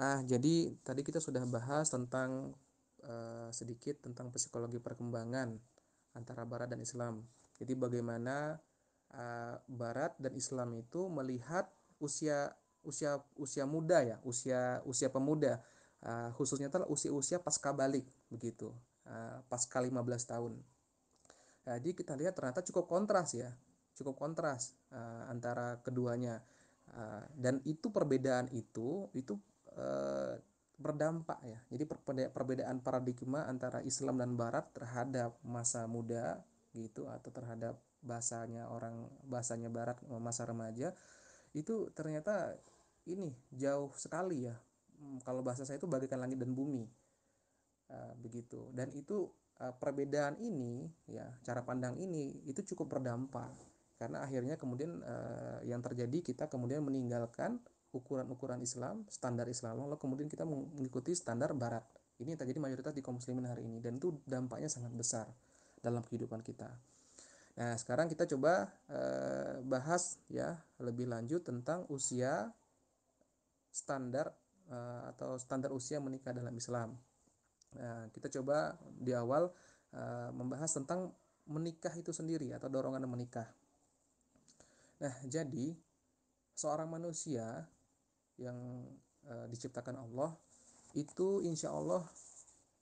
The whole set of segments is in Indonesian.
Jadi tadi kita sudah bahas tentang sedikit tentang psikologi perkembangan antara Barat dan Islam. Jadi bagaimana Barat dan Islam itu melihat usia usia usia muda ya, usia usia pemuda, khususnya adalah usia-usia pasca balik begitu, pasca 15 tahun. Jadi kita lihat ternyata cukup kontras ya, cukup kontras antara keduanya. Dan itu perbedaan itu uh, berdampak ya. Jadi perbedaan paradigma antara Islam dan Barat terhadap masa muda gitu atau terhadap bahasanya Barat masa remaja itu ternyata ini jauh sekali ya. Kalau bahasa saya itu bagaikan langit dan bumi. Begitu. Dan itu perbedaan ini ya, cara pandang ini itu cukup berdampak karena akhirnya kemudian yang terjadi kita kemudian meninggalkan ukuran-ukuran Islam, standar Islam, lalu kemudian kita mengikuti standar Barat. Ini yang terjadi mayoritas di kaum muslimin hari ini dan itu dampaknya sangat besar dalam kehidupan kita. Nah, sekarang kita coba bahas ya lebih lanjut tentang usia standar atau standar usia menikah dalam Islam. Nah, kita coba di awal membahas tentang menikah itu sendiri atau dorongan menikah. Nah, jadi seorang manusia yang diciptakan Allah itu insya Allah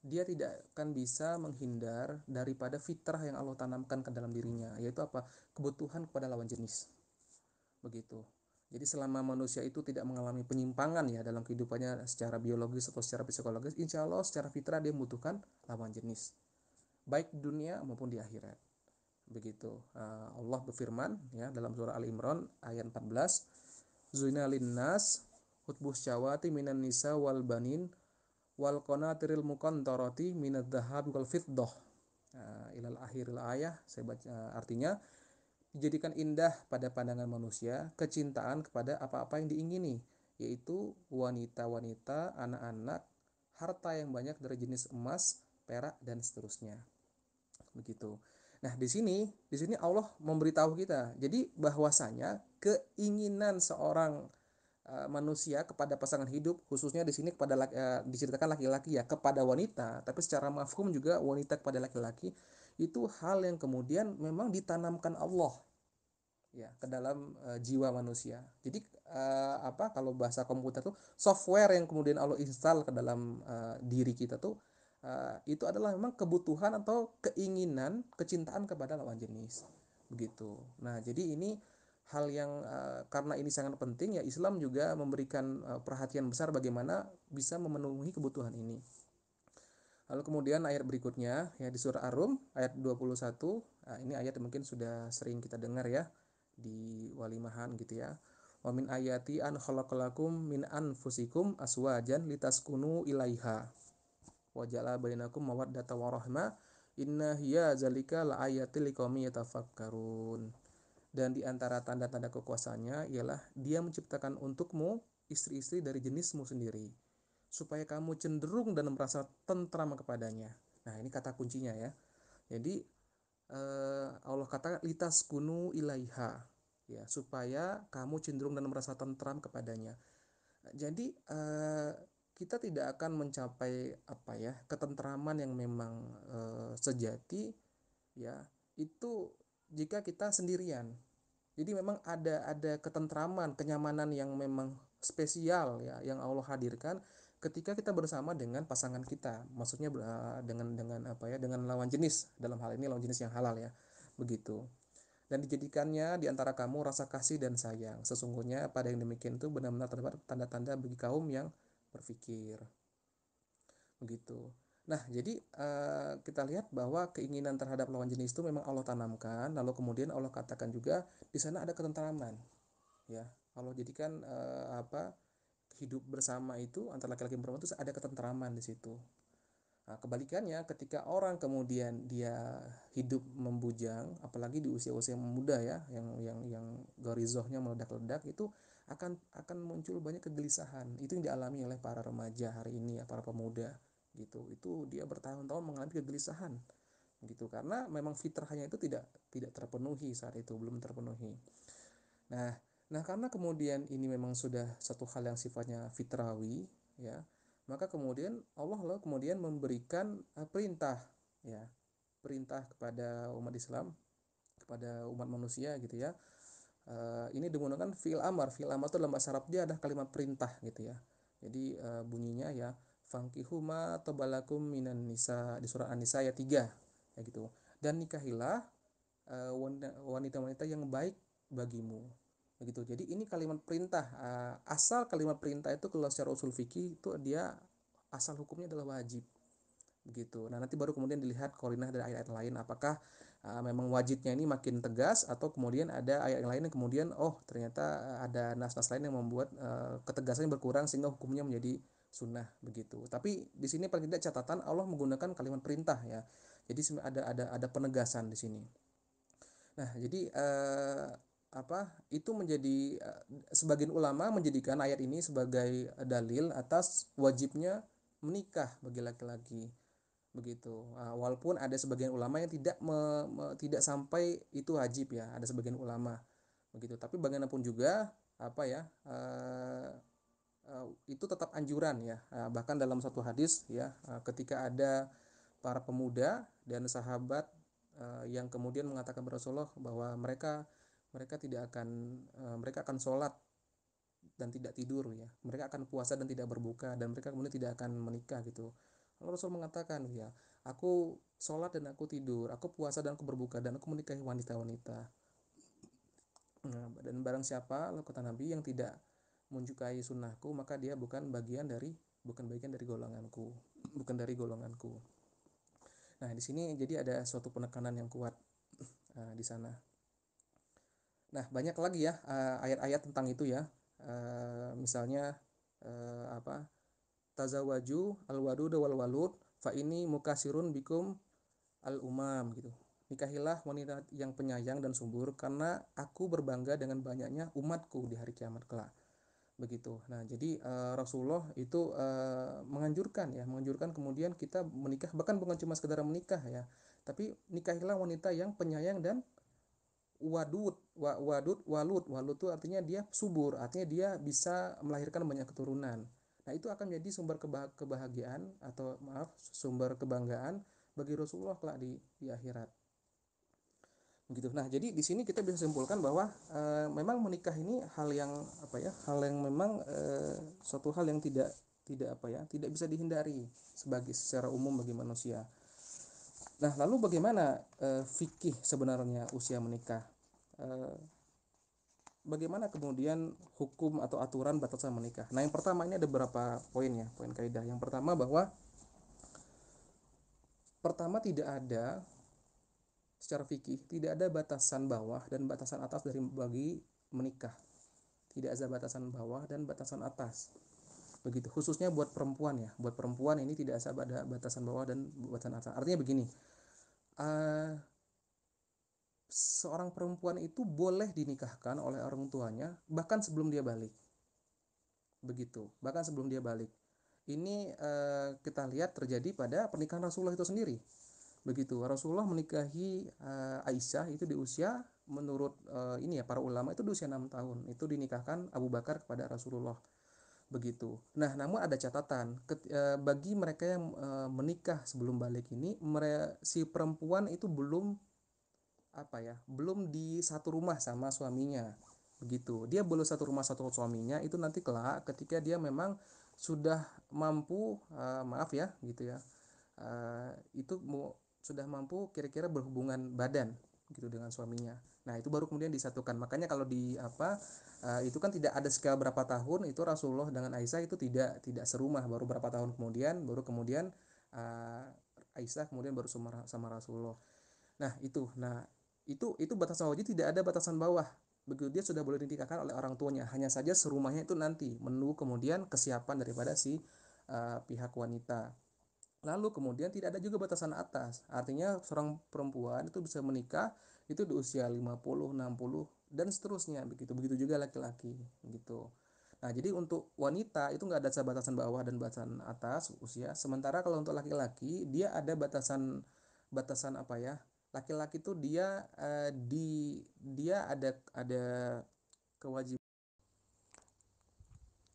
dia tidak akan bisa menghindar daripada fitrah yang Allah tanamkan ke dalam dirinya, yaitu apa? Kebutuhan kepada lawan jenis. Begitu. Jadi selama manusia itu tidak mengalami penyimpangan ya dalam kehidupannya secara biologis atau secara psikologis, insya Allah secara fitrah dia membutuhkan lawan jenis, baik di dunia maupun di akhirat. Begitu. Allah berfirman ya dalam surah Al Imran ayat 14, Zuina linnas hutbus syawati minan nisa wal banin wal qanatiril muqantarati minadz dzahab wal fiddah. Ilal akhiril ayah, saya baca artinya, dijadikan indah pada pandangan manusia kecintaan kepada apa-apa yang diingini, yaitu wanita-wanita, anak-anak, harta yang banyak dari jenis emas, perak dan seterusnya. Begitu. Nah, di sini Allah memberitahu kita. Jadi bahwasanya keinginan seorang manusia kepada pasangan hidup, khususnya di sini kepada diceritakan laki-laki ya kepada wanita, tapi secara mafhum juga wanita kepada laki-laki, itu hal yang kemudian memang ditanamkan Allah ya ke dalam jiwa manusia. Jadi apa kalau bahasa komputer tuh software yang kemudian Allah install ke dalam diri kita tuh itu adalah memang kebutuhan atau keinginan kecintaan kepada lawan jenis begitu. Nah, jadi ini hal yang karena ini sangat penting ya, Islam juga memberikan perhatian besar bagaimana bisa memenuhi kebutuhan ini. Lalu kemudian ayat berikutnya ya di surah Ar-Rum ayat 21. Nah, ini ayat yang mungkin sudah sering kita dengar ya di walimahan gitu ya. Wa min ayati an khalaqalakum min anfusikum aswajan litaskunu ilaiha wa ja'ala bainakum mawaddata wa rahmah inna hiya zalika la ayatil liqaumi yatafakkarun. Dan di antara tanda-tanda kekuasaannya ialah dia menciptakan untukmu istri-istri dari jenismu sendiri supaya kamu cenderung dan merasa tentram kepadanya. Nah, ini kata kuncinya ya. Jadi Allah kata litas kunu ilaiha ya supaya kamu cenderung dan merasa tentram kepadanya. Jadi kita tidak akan mencapai apa ya ketentraman yang memang sejati ya itu jika kita sendirian. Jadi memang ada ketentraman, kenyamanan yang memang spesial ya yang Allah hadirkan ketika kita bersama dengan pasangan kita. Maksudnya dengan apa ya? Dengan lawan jenis. Dalam hal ini lawan jenis yang halal ya. Begitu. Dan dijadikannya di antara kamu rasa kasih dan sayang. Sesungguhnya pada yang demikian itu benar-benar terdapat tanda-tanda bagi kaum yang berfikir. Begitu. Nah, jadi kita lihat bahwa keinginan terhadap lawan jenis itu memang Allah tanamkan, lalu kemudian Allah katakan juga di sana ada ketentraman, ya. Allah jadikan apa hidup bersama itu antara laki-laki dan perempuan itu ada ketentraman di situ. Nah, kebalikannya ketika orang kemudian dia hidup membujang, apalagi di usia-usia muda ya, yang garizohnya meledak-ledak itu akan muncul banyak kegelisahan. Itu yang dialami oleh para remaja hari ini ya, para pemuda gitu. Itu dia bertahun-tahun mengalami kegelisahan gitu karena memang fitrahnya itu tidak terpenuhi saat itu, belum terpenuhi. Nah, nah karena kemudian ini memang sudah satu hal yang sifatnya fitrawi, ya, maka kemudian Allah lalu kemudian memberikan perintah, ya, perintah kepada umat Islam, kepada umat manusia gitu ya. Ini menggunakan fi'il amar. Fi'il amar itu dalam bahasa Arab dia adalah kalimat perintah gitu ya. Jadi bunyinya ya fankihu ma tabalakum minan nisa di surah An-Nisa ayat 3 ya gitu. Dan nikahilah wanita-wanita yang baik bagimu. Begitu. Jadi ini kalimat perintah. Asal kalimat perintah itu kalau secara usul fikih itu dia asal hukumnya adalah wajib. Begitu. Nah, nanti baru kemudian dilihat korinah dari ayat-ayat lain apakah memang wajibnya ini makin tegas atau kemudian ada ayat lain yang kemudian ternyata ada nas-nas lain yang membuat ketegasannya berkurang sehingga hukumnya menjadi sunnah begitu. Tapi di sini paling tidak catatan Allah menggunakan kalimat perintah ya. Jadi ada penegasan di sini. Nah, jadi itu menjadi sebagian ulama menjadikan ayat ini sebagai dalil atas wajibnya menikah bagi laki-laki begitu. Walaupun ada sebagian ulama yang tidak sampai itu wajib ya, ada sebagian ulama begitu. Tapi bagaimanapun juga apa ya itu tetap anjuran ya. Bahkan dalam satu hadis ya, ketika ada para pemuda dan sahabat yang kemudian mengatakan kepada Rasulullah bahwa mereka tidak akan mereka akan sholat dan tidak tidur ya, mereka akan puasa dan tidak berbuka, dan mereka kemudian tidak akan menikah gitu. Lalu Rasul mengatakan ya, aku sholat dan aku tidur, aku puasa dan aku berbuka, dan aku menikahi wanita-wanita. Nah, dan barang siapa, lalu kata Nabi, yang tidak menyukai sunnahku, maka dia bukan bagian dari golonganku, bukan dari golonganku. Nah, di sini jadi ada suatu penekanan yang kuat di sana. Nah, banyak lagi ya ayat-ayat tentang itu ya. Misalnya apa? Tazawaju al-wadud wal walud fa ini mukasirun bikum al-umam gitu. Nikahilah wanita yang penyayang dan subur karena aku berbangga dengan banyaknya umatku di hari kiamat kelak. Begitu. Nah, jadi Rasulullah itu menganjurkan kemudian kita menikah, bahkan bukan cuma sekedar menikah ya, tapi nikahilah wanita yang penyayang dan walud itu artinya dia subur, artinya dia bisa melahirkan banyak keturunan. Nah, itu akan menjadi sumber kebahagiaan atau sumber kebanggaan bagi Rasulullah kelak di akhirat. Begitu. Nah, jadi di sini kita bisa simpulkan bahwa memang menikah ini hal yang memang suatu hal yang tidak bisa dihindari secara umum bagi manusia. Nah, lalu bagaimana fikih sebenarnya usia menikah? Eh, Bagaimana kemudian hukum atau aturan batasan menikah? Nah, yang pertama ini ada beberapa poin ya, poin kaidah. Yang pertama bahwa tidak ada secara fikih tidak ada batasan bawah dan batasan atas bagi menikah. Tidak ada batasan bawah dan batasan atas. Begitu, khususnya buat perempuan ya. Buat perempuan ini tidak ada batasan bawah dan batasan atas. Artinya begini, uh, seorang perempuan itu boleh dinikahkan oleh orang tuanya bahkan sebelum dia balik. Begitu, bahkan sebelum dia balik. Ini kita lihat terjadi pada pernikahan Rasulullah itu sendiri. Begitu, Rasulullah menikahi Aisyah itu di usia menurut ini ya para ulama itu di usia 6 tahun. Itu dinikahkan Abu Bakar kepada Rasulullah. Begitu. Nah, namun ada catatan bagi mereka yang menikah sebelum balik ini, si perempuan itu belum di satu rumah sama suaminya. Begitu, dia belum satu rumah satu suaminya, itu nanti kelak ketika dia memang sudah mampu gitu ya, itu sudah mampu kira-kira berhubungan badan gitu dengan suaminya. Nah, itu baru kemudian disatukan. Makanya kalau itu kan tidak ada skala berapa tahun, itu Rasulullah dengan Aisyah itu tidak serumah, baru berapa tahun kemudian uh, Aisyah kemudian baru sama Rasulullah. Nah, itu batasan wajib, tidak ada batasan bawah. Begitu dia sudah boleh dinikahkan oleh orang tuanya. Hanya saja serumahnya itu nanti menunggu kemudian kesiapan daripada si pihak wanita. Lalu kemudian tidak ada juga batasan atas. Artinya seorang perempuan itu bisa menikah itu di usia 50, 60 dan seterusnya begitu. Begitu juga laki-laki gitu. Nah, jadi untuk wanita itu nggak ada batasan bawah dan batasan atas usia. Sementara kalau untuk laki-laki dia ada batasan batasan apa ya? Laki-laki itu dia ada kewajiban.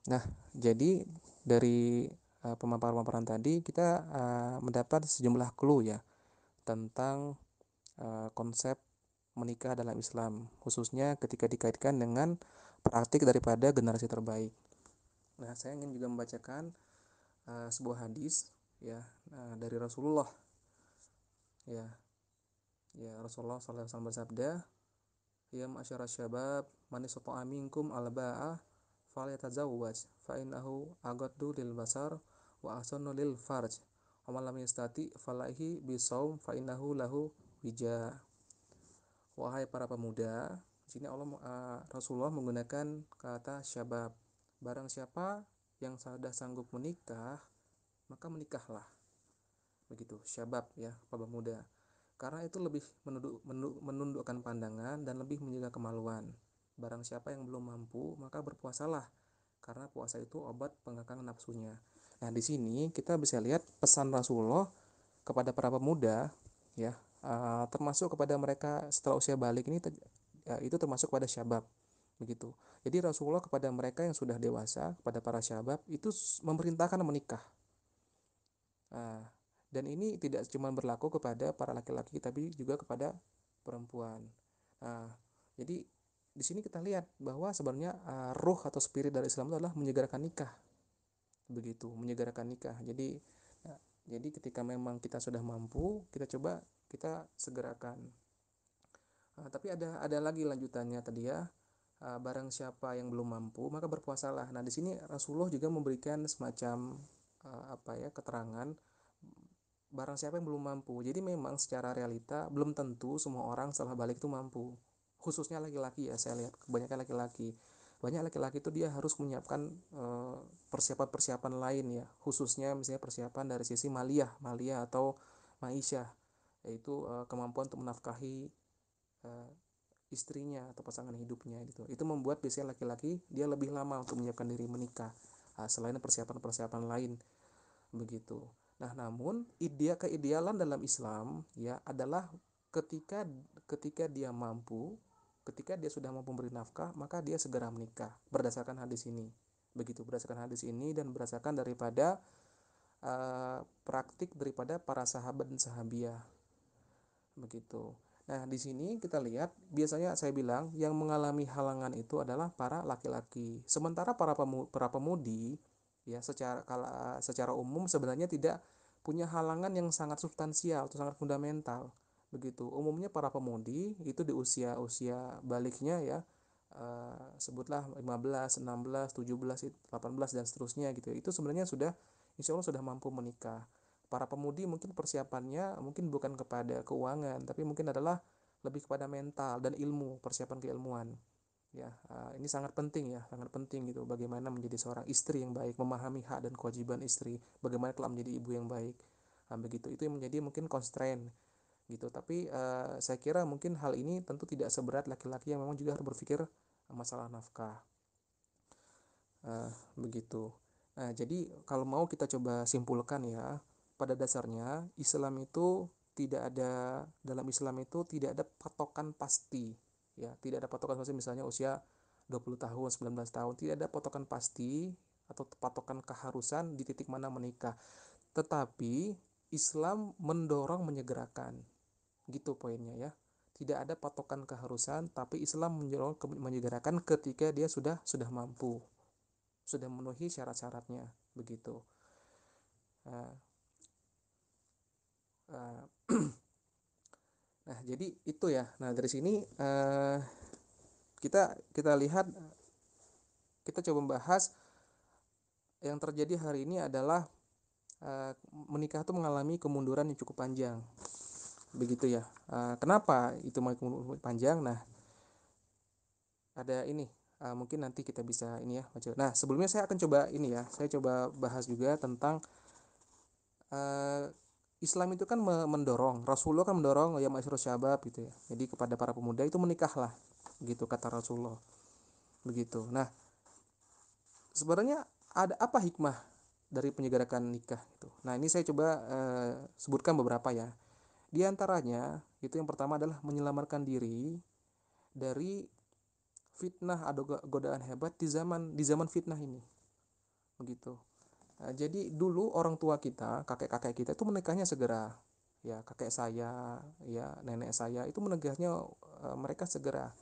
Nah, jadi dari pemaparan-pemaparan tadi kita mendapat sejumlah clue ya tentang konsep menikah dalam Islam, khususnya ketika dikaitkan dengan praktik daripada generasi terbaik. Nah, saya ingin juga membacakan sebuah hadis ya dari Rasulullah ya. Ya, Rasulullah SAW bersabda, "Ya ma'syarasy syabab, man istata'a minkum al-ba'a falyatazawwaj, fa innahu aghaddu lil basar wa ahsanu lil farj. Wa man lam yastati falaihi bisawm fa innahu lahu wija." Wahai para pemuda, di sini Rasulullah menggunakan kata syabab. Barang siapa yang sudah sanggup menikah, maka menikahlah. Begitu, syabab ya, pemuda. Karena itu lebih menundukkan pandangan dan lebih menjaga kemaluan. Barang siapa yang belum mampu, maka berpuasalah. Karena puasa itu obat pengekang nafsunya. Nah, di sini kita bisa lihat pesan Rasulullah kepada para pemuda ya, termasuk kepada mereka setelah usia balik ini ya, itu termasuk pada syabab begitu. Jadi Rasulullah kepada mereka yang sudah dewasa, kepada para syabab itu memerintahkan menikah. Nah, dan ini tidak cuma berlaku kepada para laki-laki tapi juga kepada perempuan. Nah, jadi di sini kita lihat bahwa sebenarnya ruh atau spirit dari Islam itu adalah menyegerakan nikah. Begitu, menyegerakan nikah. Jadi ketika memang kita sudah mampu, kita coba kita segerakan. Tapi ada lagi lanjutannya tadi ya. Barang siapa yang belum mampu, maka berpuasalah. Nah, di sini Rasulullah juga memberikan semacam keterangan barang siapa yang belum mampu. Jadi memang secara realita belum tentu semua orang setelah balik itu mampu. Khususnya laki-laki ya, saya lihat kebanyakan laki-laki. Banyak laki-laki itu dia harus menyiapkan persiapan-persiapan lain ya, khususnya misalnya persiapan dari sisi maliyah atau ma'isyah, yaitu kemampuan untuk menafkahi uh, istrinya atau pasangan hidupnya gitu. Itu membuat biasanya laki-laki dia lebih lama untuk menyiapkan diri menikah. Selain persiapan-persiapan lain begitu. Nah, namun keidealan dalam Islam ya adalah ketika ketika dia mampu, ketika dia sudah mampu memberi nafkah, maka dia segera menikah berdasarkan hadis ini. Begitu, berdasarkan hadis ini dan berdasarkan daripada praktik daripada para sahabat dan sahabiah. Begitu. Nah, di sini kita lihat biasanya saya bilang yang mengalami halangan itu adalah para laki-laki. Sementara para pemudi ya secara umum sebenarnya tidak punya halangan yang sangat substansial atau sangat fundamental. Begitu. Umumnya para pemudi itu di usia baliknya ya, sebutlah 15, 16, 17, 18 dan seterusnya gitu. Itu sebenarnya sudah insya Allah sudah mampu menikah. Para pemudi mungkin persiapannya mungkin bukan kepada keuangan tapi mungkin adalah lebih kepada mental dan ilmu, persiapan keilmuan ya. Ini sangat penting ya, sangat penting gitu, bagaimana menjadi seorang istri yang baik, memahami hak dan kewajiban istri, bagaimana kelak menjadi ibu yang baik. Begitu, itu yang menjadi mungkin constraint gitu. Tapi saya kira mungkin hal ini tentu tidak seberat laki-laki yang memang juga harus berpikir masalah nafkah. Begitu. Nah, jadi kalau mau kita coba simpulkan ya, pada dasarnya Islam itu tidak ada dalam Islam itu tidak ada patokan pasti ya, tidak ada patokan pasti misalnya usia 20 tahun, 19 tahun, tidak ada patokan pasti atau patokan keharusan di titik mana menikah. Tetapi Islam mendorong menyegerakan. Gitu poinnya ya. Tidak ada patokan keharusan, tapi Islam mendorong menyegerakan ketika dia sudah mampu, sudah memenuhi syarat-syaratnya begitu. uh, uh, nah jadi itu ya. Nah dari sini kita lihat, kita coba membahas yang terjadi hari ini adalah menikah itu mengalami kemunduran yang cukup panjang begitu ya. Kenapa itu panjang? Nah, ada ini, mungkin nanti kita bisa ini ya. Nah, sebelumnya saya akan coba ini ya, saya coba bahas juga tentang Islam itu kan mendorong, Rasulullah kan mendorong ya masyarakat syabab gitu ya. Jadi kepada para pemuda itu menikahlah, gitu kata Rasulullah. Begitu. Nah, sebenarnya ada apa hikmah dari penyegerakan nikah itu? Nah, ini saya coba sebutkan beberapa ya. Di antaranya itu yang pertama adalah menyelamatkan diri dari fitnah atau godaan hebat di zaman fitnah ini. Begitu. Jadi dulu orang tua kita, kakek-kakek kita itu menikahnya segera. Ya, kakek saya, ya nenek saya itu menikahnya mereka segera.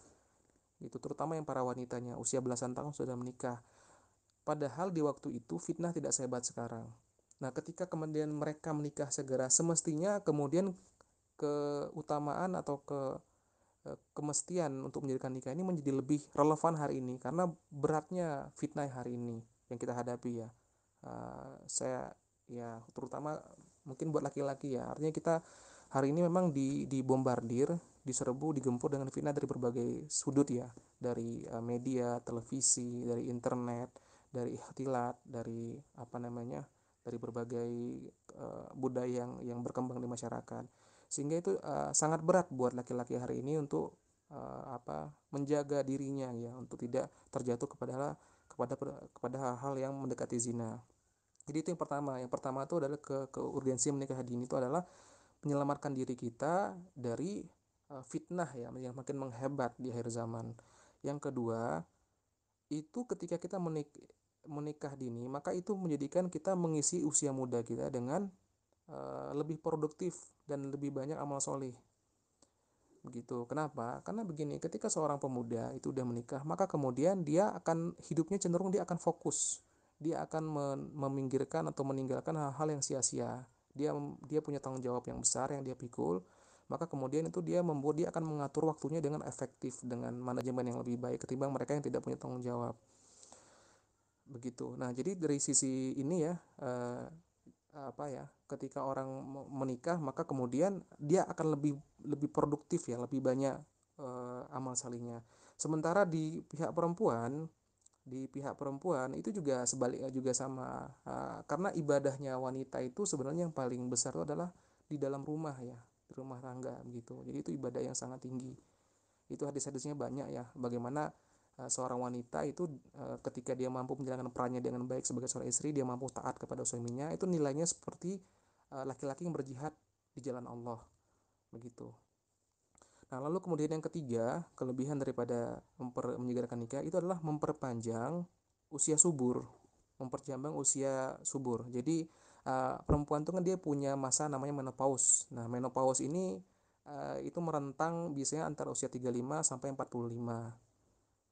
Itu terutama yang para wanitanya usia belasan tahun sudah menikah. Padahal di waktu itu fitnah tidak sehebat sekarang. Nah, ketika kemudian mereka menikah segera, semestinya kemudian keutamaan atau kemestian untuk menjadikan nikah ini menjadi lebih relevan hari ini karena beratnya fitnah hari ini yang kita hadapi ya. Saya ya terutama mungkin buat laki-laki ya, artinya kita hari ini memang dibombardir, diserbu, digempur dengan fitnah dari berbagai sudut ya, dari media, televisi, dari internet, dari ikhtilat, dari apa namanya, dari berbagai budaya yang berkembang di masyarakat, sehingga itu sangat berat buat laki-laki hari ini untuk menjaga dirinya ya, untuk tidak terjatuh kepada kepada hal-hal yang mendekati zina. Jadi itu yang pertama. Yang pertama itu adalah urgensi menikah dini itu adalah menyelamatkan diri kita dari fitnah ya yang makin menghebat di akhir zaman. Yang kedua, itu ketika kita menikah dini, maka itu menjadikan kita mengisi usia muda kita dengan lebih produktif dan lebih banyak amal soleh. Begitu. Kenapa? Karena begini, ketika seorang pemuda itu udah menikah, maka kemudian dia akan hidupnya cenderung dia akan fokus. Dia akan meminggirkan atau meninggalkan hal-hal yang sia-sia. Dia punya tanggung jawab yang besar yang dia pikul. Maka kemudian itu dia akan mengatur waktunya dengan efektif, dengan manajemen yang lebih baik ketimbang mereka yang tidak punya tanggung jawab. Begitu. Nah, jadi dari sisi ini ya, ketika orang menikah maka kemudian dia akan lebih lebih produktif ya, lebih banyak amal salihnya. Sementara di pihak perempuan itu juga sebaliknya juga sama, karena ibadahnya wanita itu sebenarnya yang paling besar itu adalah di dalam rumah ya, di rumah tangga begitu. Jadi itu ibadah yang sangat tinggi. Itu hadis-hadisnya banyak ya, bagaimana seorang wanita itu ketika dia mampu menjalankan perannya dengan baik sebagai seorang istri, dia mampu taat kepada suaminya, itu nilainya seperti laki-laki yang berjihad di jalan Allah begitu. Nah, lalu kemudian yang ketiga, kelebihan daripada menyegerakan nikah itu adalah memperpanjang usia subur, memperpanjang usia subur. Jadi perempuan itu kan dia punya masa namanya menopause. Nah, menopause ini itu merentang biasanya antara usia 35 sampai 45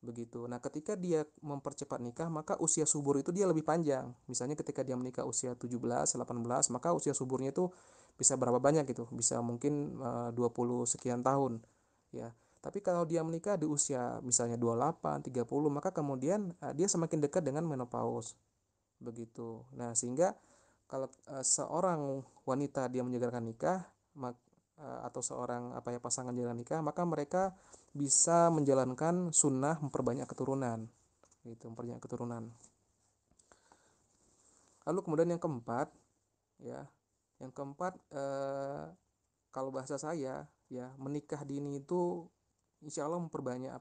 begitu. Nah, ketika dia mempercepat nikah, maka usia subur itu dia lebih panjang. Misalnya ketika dia menikah usia 17, 18, maka usia suburnya itu bisa berapa banyak gitu? Bisa mungkin 20 sekian tahun, ya. Tapi kalau dia menikah di usia misalnya 28, 30, maka kemudian dia semakin dekat dengan menopause. Begitu. Nah, sehingga kalau seorang wanita dia menjalankan nikah, atau seorang pasangan jalan nikah, maka mereka bisa menjalankan sunnah memperbanyak keturunan, gitu, memperbanyak keturunan. Lalu kemudian yang keempat, ya, yang keempat kalau bahasa saya ya, menikah dini itu insya Allah memperbanyak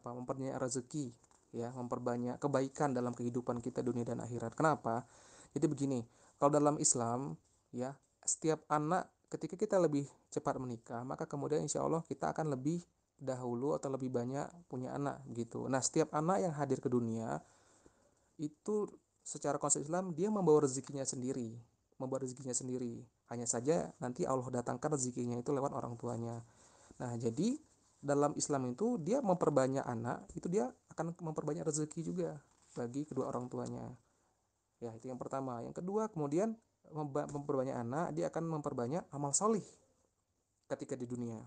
rezeki, ya, memperbanyak kebaikan dalam kehidupan kita dunia dan akhirat. Kenapa? Jadi begini, kalau dalam Islam ya, setiap anak ketika kita lebih cepat menikah, maka kemudian insya Allah kita akan lebih dahulu atau lebih banyak punya anak gitu. Nah, setiap anak yang hadir ke dunia itu secara konsep Islam dia membawa rezekinya sendiri. Hanya saja nanti Allah datangkan rezekinya itu lewat orang tuanya. Nah, jadi dalam Islam itu dia memperbanyak anak, itu dia akan memperbanyak rezeki juga bagi kedua orang tuanya. Ya, itu yang pertama. Yang kedua, kemudian memperbanyak anak, dia akan memperbanyak amal solih ketika di dunia.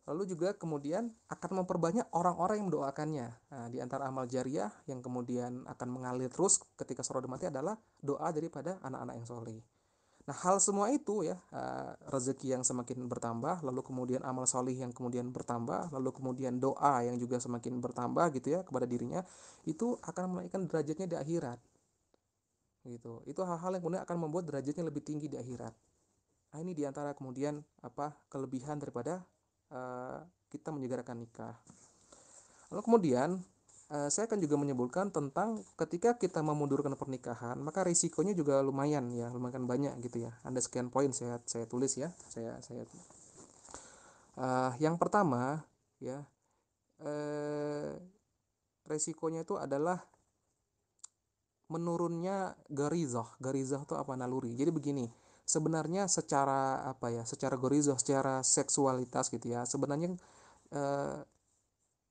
Lalu juga kemudian akan memperbanyak orang-orang yang mendoakannya. Nah, di antara amal jariah yang kemudian akan mengalir terus ketika seorang mati adalah doa daripada anak-anak yang soleh. Nah, hal semua itu ya, rezeki yang semakin bertambah, lalu kemudian amal solih yang kemudian bertambah, lalu kemudian doa yang juga semakin bertambah gitu ya kepada dirinya, itu akan menaikkan derajatnya di akhirat. Gitu. Itu hal-hal yang kemudian akan membuat derajatnya lebih tinggi di akhirat. Nah, ini diantara kemudian kelebihan daripada kita menyegerakan nikah. Lalu kemudian saya akan juga menyebutkan tentang ketika kita memundurkan pernikahan, maka risikonya juga lumayan ya, lumayan banyak gitu ya. Ada sekian poin saya tulis ya, saya yang pertama ya, risikonya itu adalah menurunnya garizah itu apa, naluri. Jadi begini, sebenarnya secara apa ya, secara garizah, secara seksualitas gitu ya, sebenarnya eh,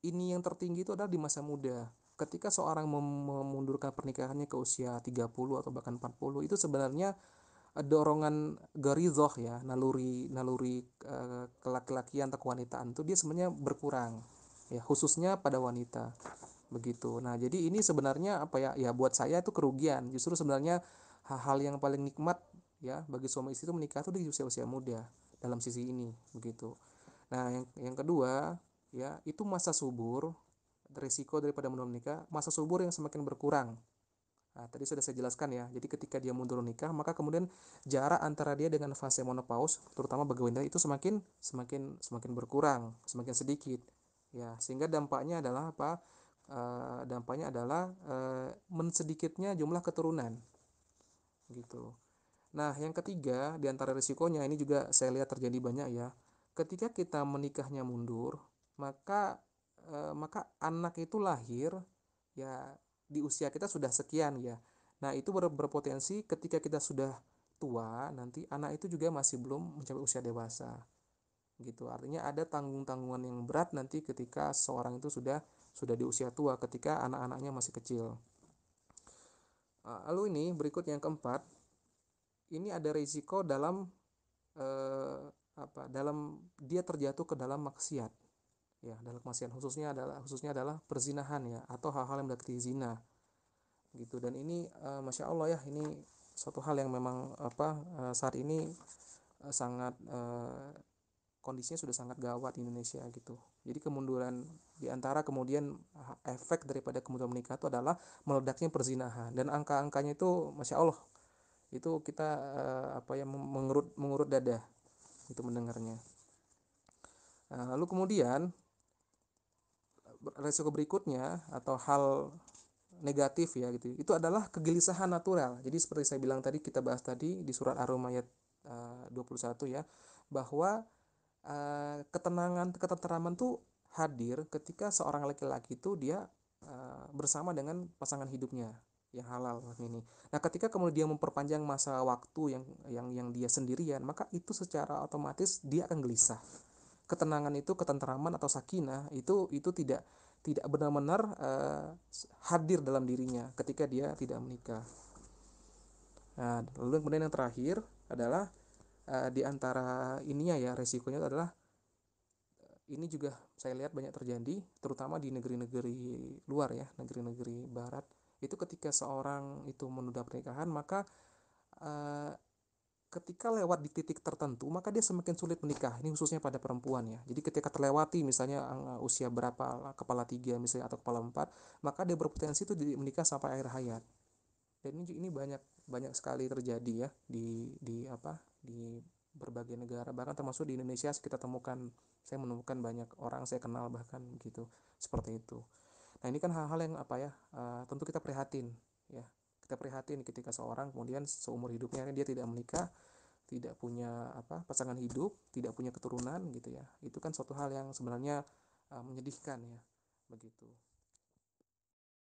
ini yang tertinggi itu adalah di masa muda. Ketika seorang memundurkan pernikahannya ke usia 30 atau bahkan 40, itu sebenarnya dorongan garizah ya, naluri naluri kelaki-lakian atau kewanitaan itu dia sebenarnya berkurang ya, khususnya pada wanita begitu. Nah, jadi ini sebenarnya apa ya? Ya buat saya itu kerugian. Justru sebenarnya hal-hal yang paling nikmat ya bagi suami istri itu menikah itu di usia-usia muda dalam sisi ini begitu. Nah, yang kedua ya, itu masa subur, risiko daripada menunda menikah, masa subur yang semakin berkurang. Nah, tadi sudah saya jelaskan ya. Jadi ketika dia mundur nikah, maka kemudian jarak antara dia dengan fase menopause, terutama bagi wanita itu semakin semakin semakin berkurang, semakin sedikit. Ya, sehingga dampaknya adalah apa? Dampaknya adalah mensedikitnya jumlah keturunan, gitu. Nah, yang ketiga di antara risikonya ini juga saya lihat terjadi banyak ya. Ketika kita menikahnya mundur, maka maka anak itu lahir ya di usia kita sudah sekian ya. Nah, itu berpotensi ketika kita sudah tua, nanti anak itu juga masih belum mencapai usia dewasa. Gitu. Artinya ada tanggung-tanggungan yang berat nanti ketika seorang itu sudah di usia tua ketika anak-anaknya masih kecil. Lalu ini berikut yang keempat, ini ada risiko dalam eh, dalam dia terjatuh ke dalam maksiat ya, dalam maksiat khususnya adalah perzinahan ya, atau hal-hal yang mendekati zina gitu. Dan ini masya Allah ya, ini suatu hal yang memang saat ini sangat kondisinya sudah sangat gawat di Indonesia gitu. Jadi kemunduran diantara kemudian efek daripada kemunduran menikah itu adalah meledaknya perzinahan, dan angka-angkanya itu masya Allah, itu kita mengurut mengurut dada itu mendengarnya. Nah, lalu kemudian resiko berikutnya atau hal negatif ya gitu, itu adalah kegelisahan natural. Jadi seperti saya bilang tadi, kita bahas tadi di surat Ar-Rum ayat 21 ya, bahwa ketenangan, ketenteraman tuh hadir ketika seorang laki-laki itu dia bersama dengan pasangan hidupnya yang halal ini. Nah, ketika kemudian dia memperpanjang masa waktu yang dia sendirian, maka itu secara otomatis dia akan gelisah. Ketenangan itu, ketenteraman atau sakinah itu tidak tidak benar-benar hadir dalam dirinya ketika dia tidak menikah. Nah, lalu kemudian yang terakhir adalah di antara ininya ya, resikonya adalah ini juga saya lihat banyak terjadi terutama di negeri-negeri luar ya, negeri-negeri barat. Itu ketika seorang itu menunda pernikahan, maka eh, ketika lewat di titik tertentu maka dia semakin sulit menikah. Ini khususnya pada perempuan ya. Jadi ketika terlewati misalnya usia berapa, kepala 3 misalnya atau kepala 4, maka dia berpotensi itu menikah sampai akhir hayat. Dan ini banyak banyak sekali terjadi ya di berbagai negara, bahkan termasuk di Indonesia kita temukan, saya menemukan banyak orang saya kenal bahkan gitu seperti itu. Nah, ini kan hal-hal yang tentu kita prihatin ya, kita prihatin ketika seorang kemudian seumur hidupnya dia tidak menikah, tidak punya pasangan hidup, tidak punya keturunan gitu ya. Itu kan suatu hal yang sebenarnya menyedihkan ya begitu.